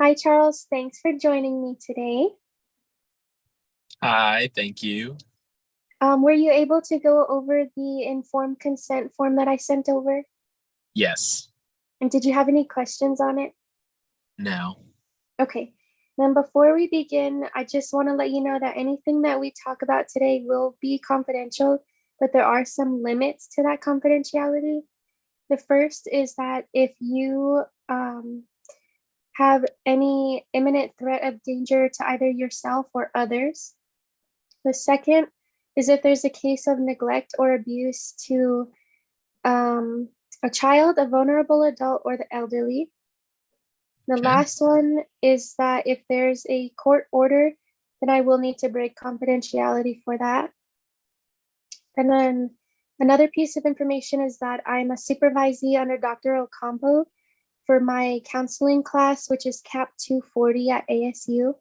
Hi, Charles. Thanks for joining me today. Hi, thank you. Were you able to go over the informed consent form that I sent over? Yes. And did you have any questions on it? No. Okay. Then before we begin, I just want to let you know that anything that we talk about today will be confidential, but there are some limits to that confidentiality. The first is that if you have any imminent threat of danger to either yourself or others. The second is if there's a case of neglect or abuse to a child, a vulnerable adult, or the elderly. The Okay. last one is that if there's a court order, then I will need to break confidentiality for that. And then another piece of information is that I'm a supervisee under Dr. Ocampo for my counseling class, which is CAP 240 at ASU.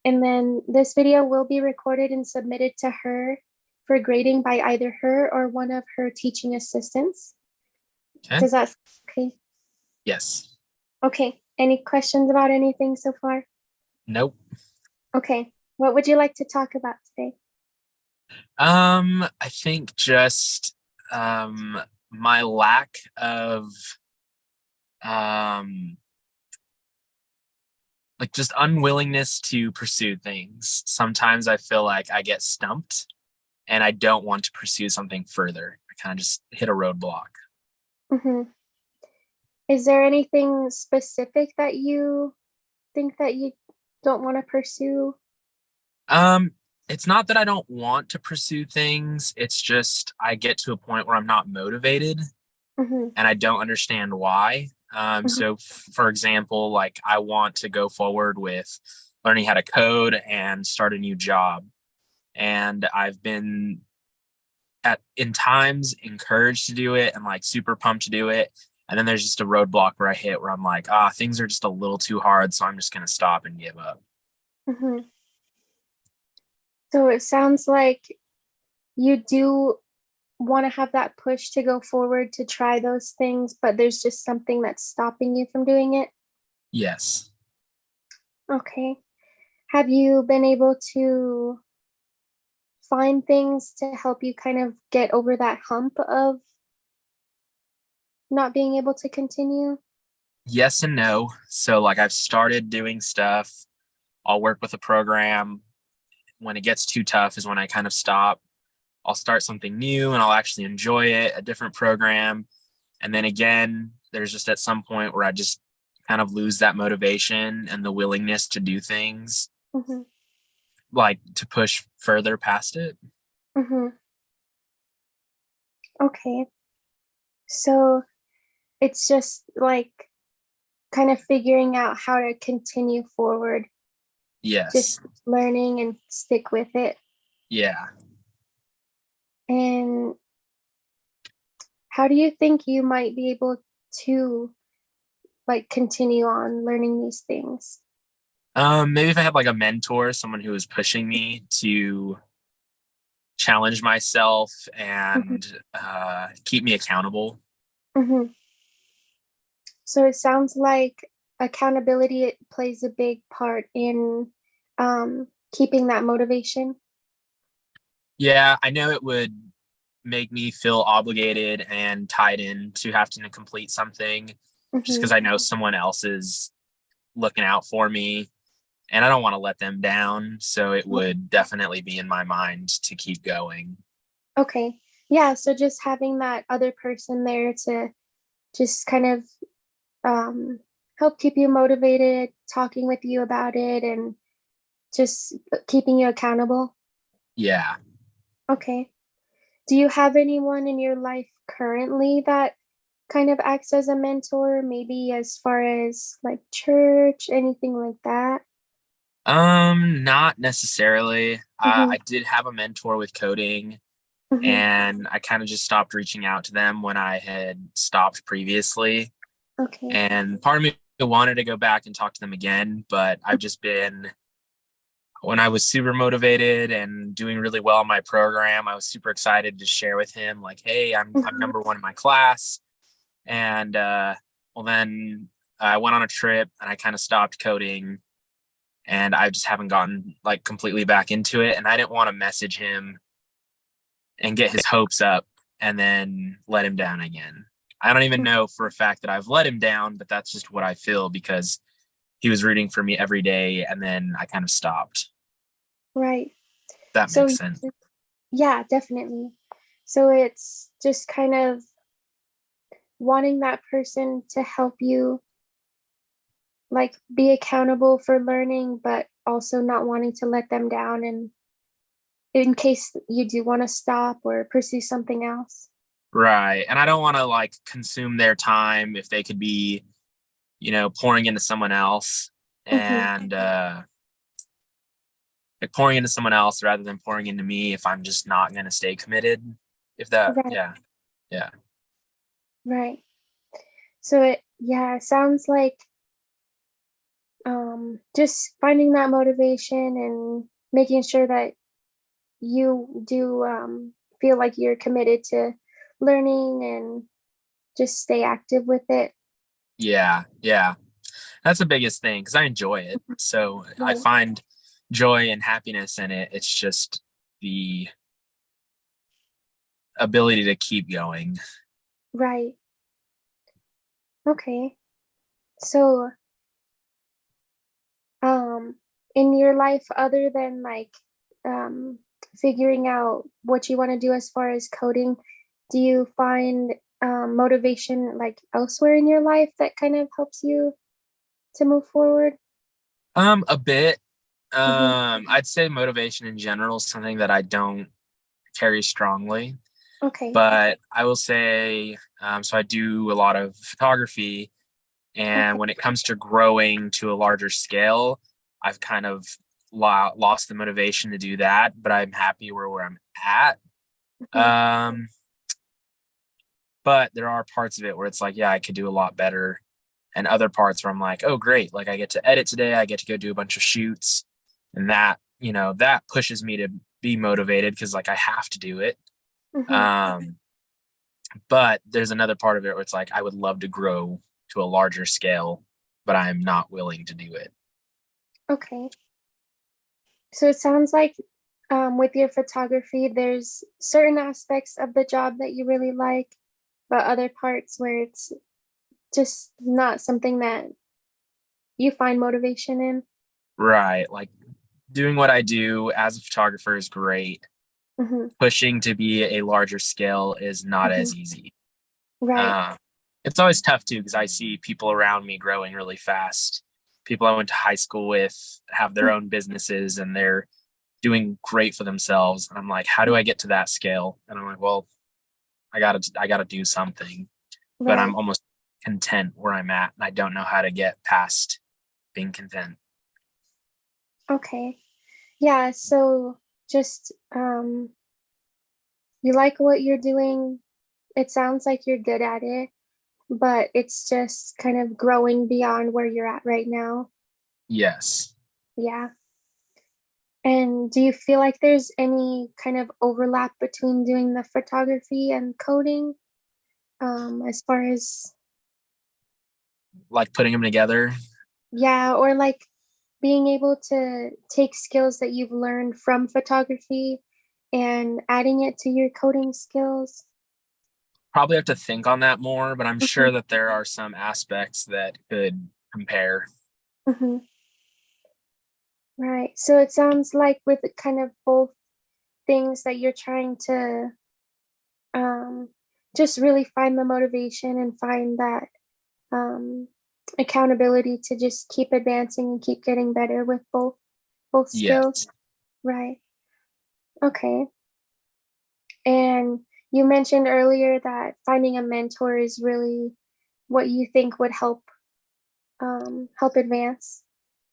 And then this video will be recorded and submitted to her for grading by either her or one of her teaching assistants. Okay. Does that okay? Yes. Okay. Any questions about anything so far? Nope. Okay. What would you like to talk about today? I think just my lack of um like just unwillingness to pursue things. Sometimes I feel like I get stumped and I don't want to pursue something further. I kind of just hit a roadblock. Hmm. Is there anything specific that you think that you don't want to pursue? Um, it's not that I don't want to pursue things, it's just I get to a point where I'm not motivated Hmm. and I don't understand why. Hmm. For example, like I want to go forward with learning how to code and start a new job. And I've been at in times encouraged to do it and like super pumped to do it. And then there's just a roadblock where I hit where I'm like, things are just a little too hard, so I'm just gonna stop and give up. Hmm. So it sounds like you do want to have that push to go forward to try those things, but there's just something that's stopping you from doing it. Yes. Okay. Have you been able to find things to help you kind of get over that hump of not being able to continue? Yes and no. So like I've started doing stuff. I'll work with a program. When it gets too tough is when I kind of stop. I'll start something new and I'll actually enjoy it, a different program. And then again, there's just at some point where I just kind of lose that motivation and the willingness to do things, Mm-hmm. like to push further past it. Mm-hmm. Okay. So it's just like kind of figuring out how to continue forward, Yes. just learning and stick with it. Yeah. And how do you think you might be able to like continue on learning these things? Maybe if I had like a mentor, someone who was pushing me to challenge myself Hmm. and keep me accountable. Hmm. So it sounds like accountability it plays a big part in keeping that motivation. Yeah, I know it would make me feel obligated and tied in to having to complete something just Hmm. because I know someone else is looking out for me and I don't want to let them down. So it would definitely be in my mind to keep going. Okay. Yeah. So just having that other person there to just kind of um, help keep you motivated, talking with you about it, and just keeping you accountable. Yeah. Okay. Do you have anyone in your life currently that kind of acts as a mentor, maybe as far as like church, anything like that? Not necessarily. Hmm. I did have a mentor with coding Hmm. and I kind of just stopped reaching out to them when I had stopped previously. Okay. And part of me wanted to go back and talk to them again, but I've just been when I was super motivated and doing really well in my program, I was super excited to share with him, like, hey, I'm Hmm. number one in my class. And well then I went on a trip and I kind of stopped coding, and I just haven't gotten like completely back into it. And I didn't want to message him and get his hopes up and then let him down again. I don't even know for a fact that I've let him down, but that's just what I feel because he was rooting for me every day and then I kind of stopped. Right. That So makes sense. yeah, definitely. So it's just kind of wanting that person to help you like be accountable for learning, but also not wanting to let them down and in case you do want to stop or pursue something else. Right. And I don't want to like consume their time if they could be, pouring into someone else Hmm. and like pouring into someone else rather than pouring into me if I'm just not going to stay committed. If that, Right, yeah, yeah, right. So it sounds like just finding that motivation and making sure that you do feel like you're committed to learning and just stay active with it. yeah, yeah. That's the biggest thing because I enjoy it. Mhm. So I Right, find joy and happiness in it. It's just the ability to keep going. right. Okay. So, um, in your life, other than like um, figuring out what you want to do as far as coding, do you find motivation like elsewhere in your life that kind of helps you to move forward? A bit. Hmm. I'd say motivation in general is something that I don't carry strongly, Okay. but I will say, so I do a lot of photography, and Okay. when it comes to growing to a larger scale, I've kind of lost the motivation to do that, but I'm happy where I'm at. Hmm. Um, but there are parts of it where it's like, yeah, I could do a lot better. And other parts where I'm like, oh, great. Like I get to edit today. I get to go do a bunch of shoots. And that pushes me to be motivated because like I have to do it. Hmm. Um, but there's another part of it where it's like, I would love to grow to a larger scale, but I'm not willing to do it. Okay. So it sounds like with your photography, there's certain aspects of the job that you really like, but other parts where it's just not something that you find motivation in. Right. Like doing what I do as a photographer is great. Hmm. Pushing to be a larger scale is not Hmm. as easy. Right. Uh, it's always tough too because I see people around me growing really fast. People I went to high school with have their own businesses and they're doing great for themselves. And I'm like, how do I get to that scale? And I'm like, well, I gotta do something. But I'm Right. almost content where I'm at, and I don't know how to get past being content. Okay. Yeah. So just you like what you're doing. It sounds like you're good at it, but it's just kind of growing beyond where you're at right now. Yes. Yeah. And do you feel like there's any kind of overlap between doing the photography and coding, as far as, Like putting them together. yeah, or like being able to take skills that you've learned from photography and adding it to your coding skills? Probably have to think on that more, but I'm Hmm. sure that there are some aspects that could compare. Hmm. Right. So it sounds like with kind of both things that you're trying to um, just really find the motivation and find that um, accountability to just keep advancing and keep getting better with both skills. Yes. Right. Okay. And you mentioned earlier that finding a mentor is really what you think would help advance.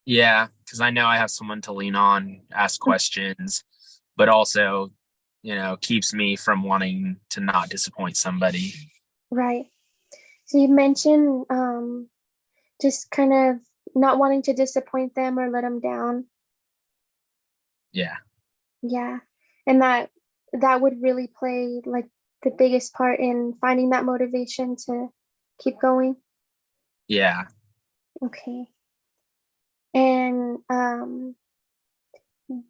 Yeah, because I know I have someone to lean on, ask questions, but also, keeps me from wanting to not disappoint somebody. Right. So you mentioned just kind of not wanting to disappoint them or let them down. Yeah. Yeah. And that would really play like the biggest part in finding that motivation to keep going. Yeah. Okay. And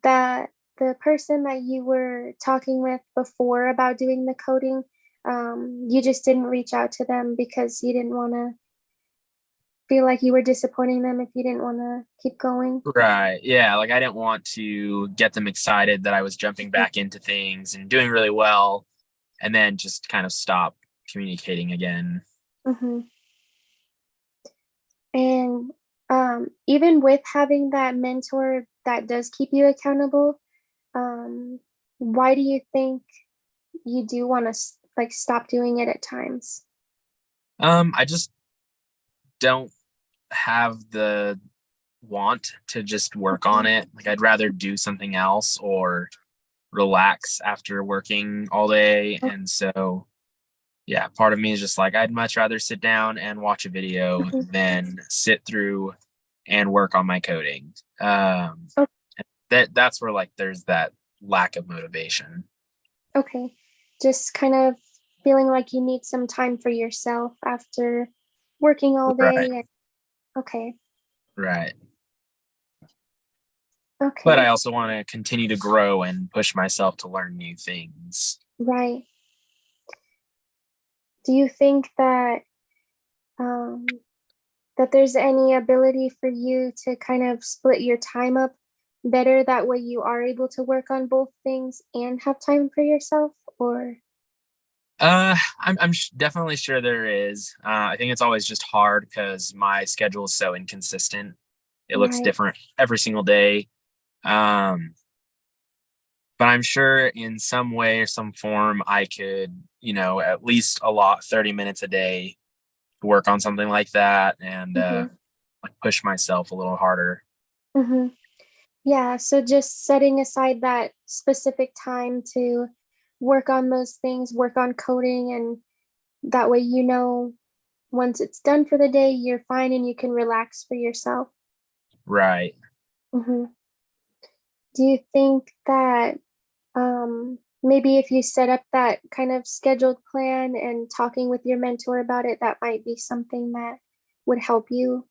that the person that you were talking with before about doing the coding, you just didn't reach out to them because you didn't want to feel like you were disappointing them if you didn't want to keep going. Right. Yeah. Like I didn't want to get them excited that I was jumping back into things and doing really well and then just kind of stop communicating again. Mm-hmm. And even with having that mentor that does keep you accountable, um, why do you think you do want to like stop doing it at times? I just don't have the want to just work on it. Like I'd rather do something else or relax after working all day. And so, yeah, part of me is just like, I'd much rather sit down and watch a video Mhm. than sit through and work on my coding. Oh, That's where like there's that lack of motivation. okay. Just kind of feeling like you need some time for yourself after working all Right. day. Okay. Right. But I Okay. also want to continue to grow and push myself to learn new things. Right. Do you think that um, that there's any ability for you to kind of split your time up better? That way you are able to work on both things and have time for yourself? Or, I'm definitely sure there is. I think it's always just hard because my schedule is so inconsistent. It looks right. different every single day. Um, but I'm sure in some way or some form I could, at least allot 30 minutes a day to work on something like that and Mm-hmm. like push myself a little harder. Mm-hmm. Yeah. So just setting aside that specific time to work on those things, work on coding, and that way once it's done for the day, you're fine and you can relax for yourself. Right. Hmm. Do you think that maybe if you set up that kind of scheduled plan and talking with your mentor about it, that might be something that would help you?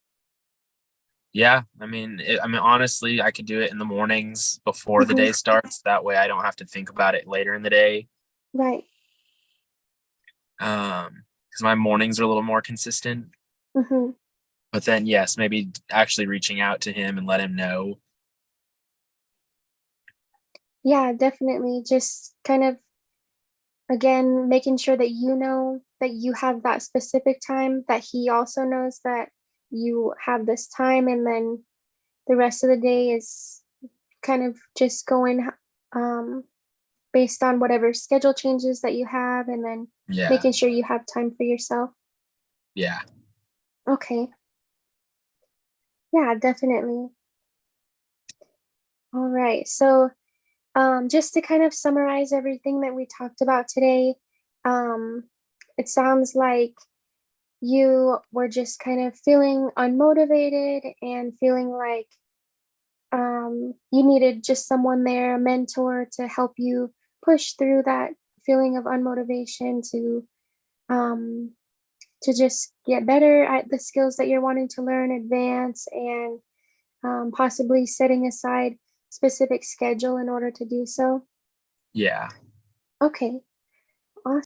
Yeah. I mean, honestly, I could do it in the mornings before the Hmm. day starts. That way I don't have to think about it later in the day. Right. Because my mornings are a little more consistent. Hmm. But then, yes, maybe actually reaching out to him and let him know. Yeah, definitely. Just kind of, again, making sure that you know that you have that specific time, that he also knows that you have this time, and then the rest of the day is kind of just going um, based on whatever schedule changes that you have, and then Yeah. making sure you have time for yourself. Yeah. Okay. Yeah, definitely. All right. So, just to kind of summarize everything that we talked about today, um, it sounds like you were just kind of feeling unmotivated and feeling like you needed just someone there, a mentor, to help you push through that feeling of unmotivation um, to just get better at the skills that you're wanting to learn, advance, and possibly setting aside specific schedule in order to do so. Yeah. Okay.